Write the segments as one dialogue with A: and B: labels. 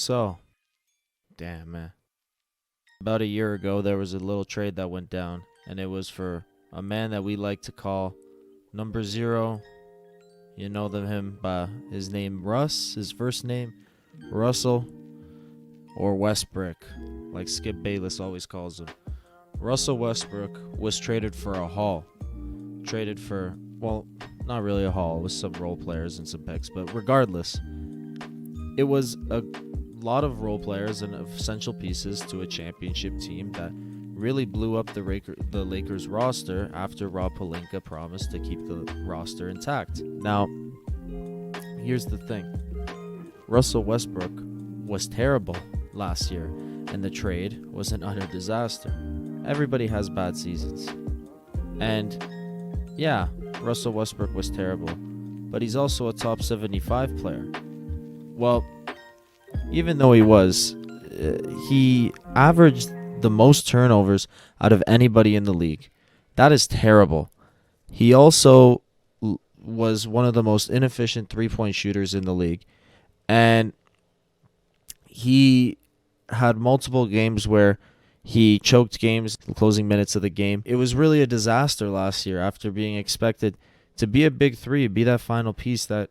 A: So, damn, man. About a year ago, there was a little trade that went down, and it was for a man that we like to call number 0. You know him by his name, Russ, his first name, Russell, or Westbrook, like Skip Bayless always calls him. Russell Westbrook was traded for a haul. Traded for, well, not really a haul, with some role players and some picks, but regardless, it was a lot of role players and essential pieces to a championship team that really blew up the Lakers roster after Rob Pelinka promised to keep the roster intact. Now, here's the thing. Russell Westbrook was terrible last year, and the trade was an utter disaster. Everybody has bad seasons. And, yeah, Russell Westbrook was terrible, but he's also a top 75 player. Well, even though he averaged the most turnovers out of anybody in the league. That is terrible. He also was one of the most inefficient three-point shooters in the league. And he had multiple games where he choked games, the closing minutes of the game. It was really a disaster last year after being expected to be a big three, be that final piece that,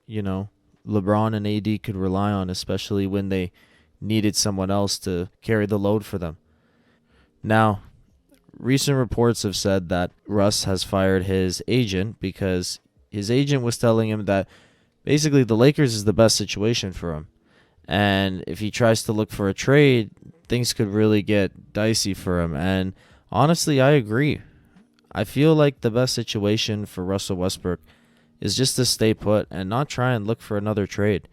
A: LeBron and AD could rely on, especially when they needed someone else to carry the load for them. Now, recent reports have said that Russ has fired his agent because his agent was telling him that basically the Lakers is the best situation for him. And if he tries to look for a trade, things could really get dicey for him. And honestly, I agree. I feel like the best situation for Russell Westbrook is just to stay put and not try and look for another trade.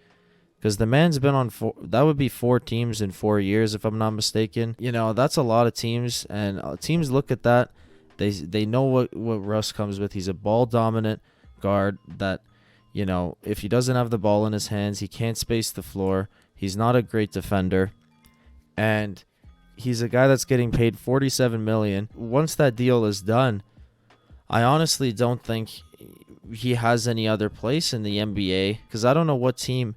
A: Because the man's been on that would be 4 teams in 4 years, if I'm not mistaken. That's a lot of teams, and teams look at that. They know what Russ comes with. He's a ball-dominant guard that, if he doesn't have the ball in his hands, he can't space the floor. He's not a great defender. And he's a guy that's getting paid $47 million. Once that deal is done, I honestly don't think he has any other place in the NBA, because I don't know what team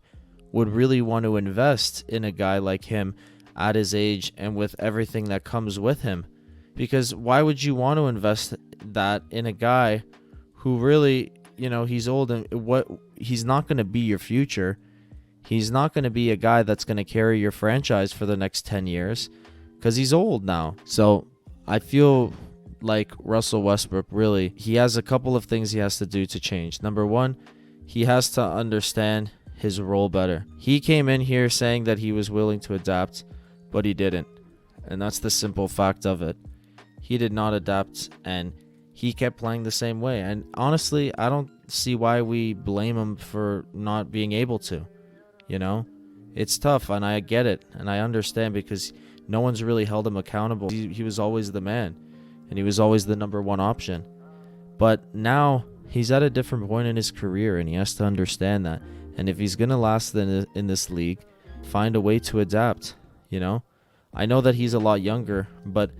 A: would really want to invest in a guy like him at his age and with everything that comes with him. Because why would you want to invest that in a guy who really, he's old and he's not going to be your future. He's not going to be a guy that's going to carry your franchise for the next 10 years because he's old now. So I feel like Russell Westbrook he has a couple of things he has to do to change. Number one, he has to understand his role better. He came in here saying that he was willing to adapt, but he didn't. And that's the simple fact of it. He did not adapt, and he kept playing the same way. And honestly, I don't see why we blame him for not being able to. It's tough, and I get it, and I understand because no one's really held him accountable. He was always the man, and he was always the number one option. But now he's at a different point in his career, and he has to understand that. And if he's going to last in this league, find a way to adapt, I know that he's a lot younger, but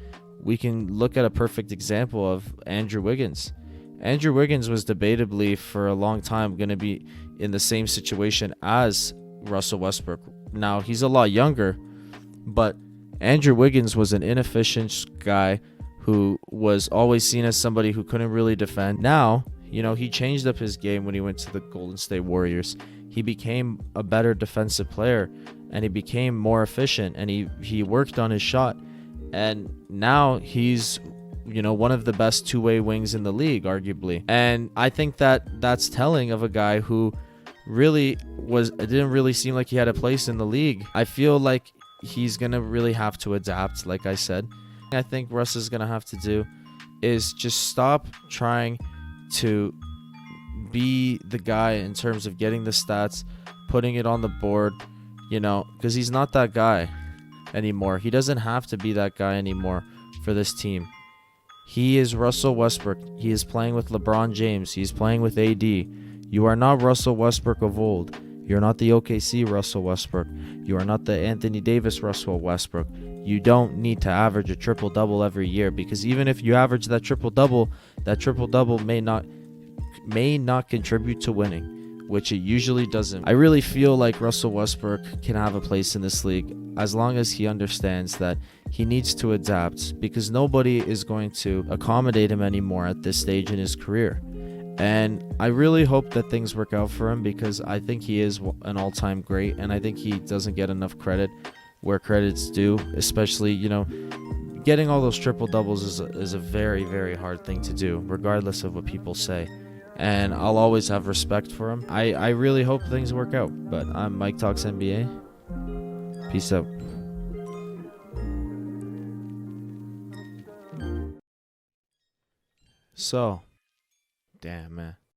A: we can look at a perfect example of Andrew Wiggins. Andrew Wiggins was debatably for a long time going to be in the same situation as Russell Westbrook. Now, he's a lot younger, but Andrew Wiggins was an inefficient guy who was always seen as somebody who couldn't really defend. Now, he changed up his game when he went to the Golden State Warriors. He became a better defensive player, and he became more efficient, and he worked on his shot. And now he's, one of the best two-way wings in the league, arguably. And I think that that's telling of a guy who it didn't really seem like he had a place in the league. I feel like he's going to really have to adapt, like I said. I think Russ is going to have to do is just stop trying to be the guy in terms of getting the stats, putting it on the board, because he's not that guy anymore. He doesn't have to be that guy anymore for this team. He is Russell Westbrook. He is playing with LeBron James. He's playing with AD. You are not Russell Westbrook of old. You're not the OKC Russell Westbrook. You are not the Anthony Davis Russell Westbrook. You don't need to average a triple-double every year, because even if you average that triple-double may not contribute to winning. which it usually doesn't. I really feel like Russell Westbrook can have a place in this league as long as he understands that he needs to adapt, because nobody is going to accommodate him anymore at this stage in his career. And I really hope that things work out for him, because I think he is an all-time great, and I think he doesn't get enough credit where credit's due, especially, getting all those triple doubles is a very, very hard thing to do, regardless of what people say. And I'll always have respect for him. I really hope things work out. But I'm Mike Talks NBA. Peace out. So, damn, man.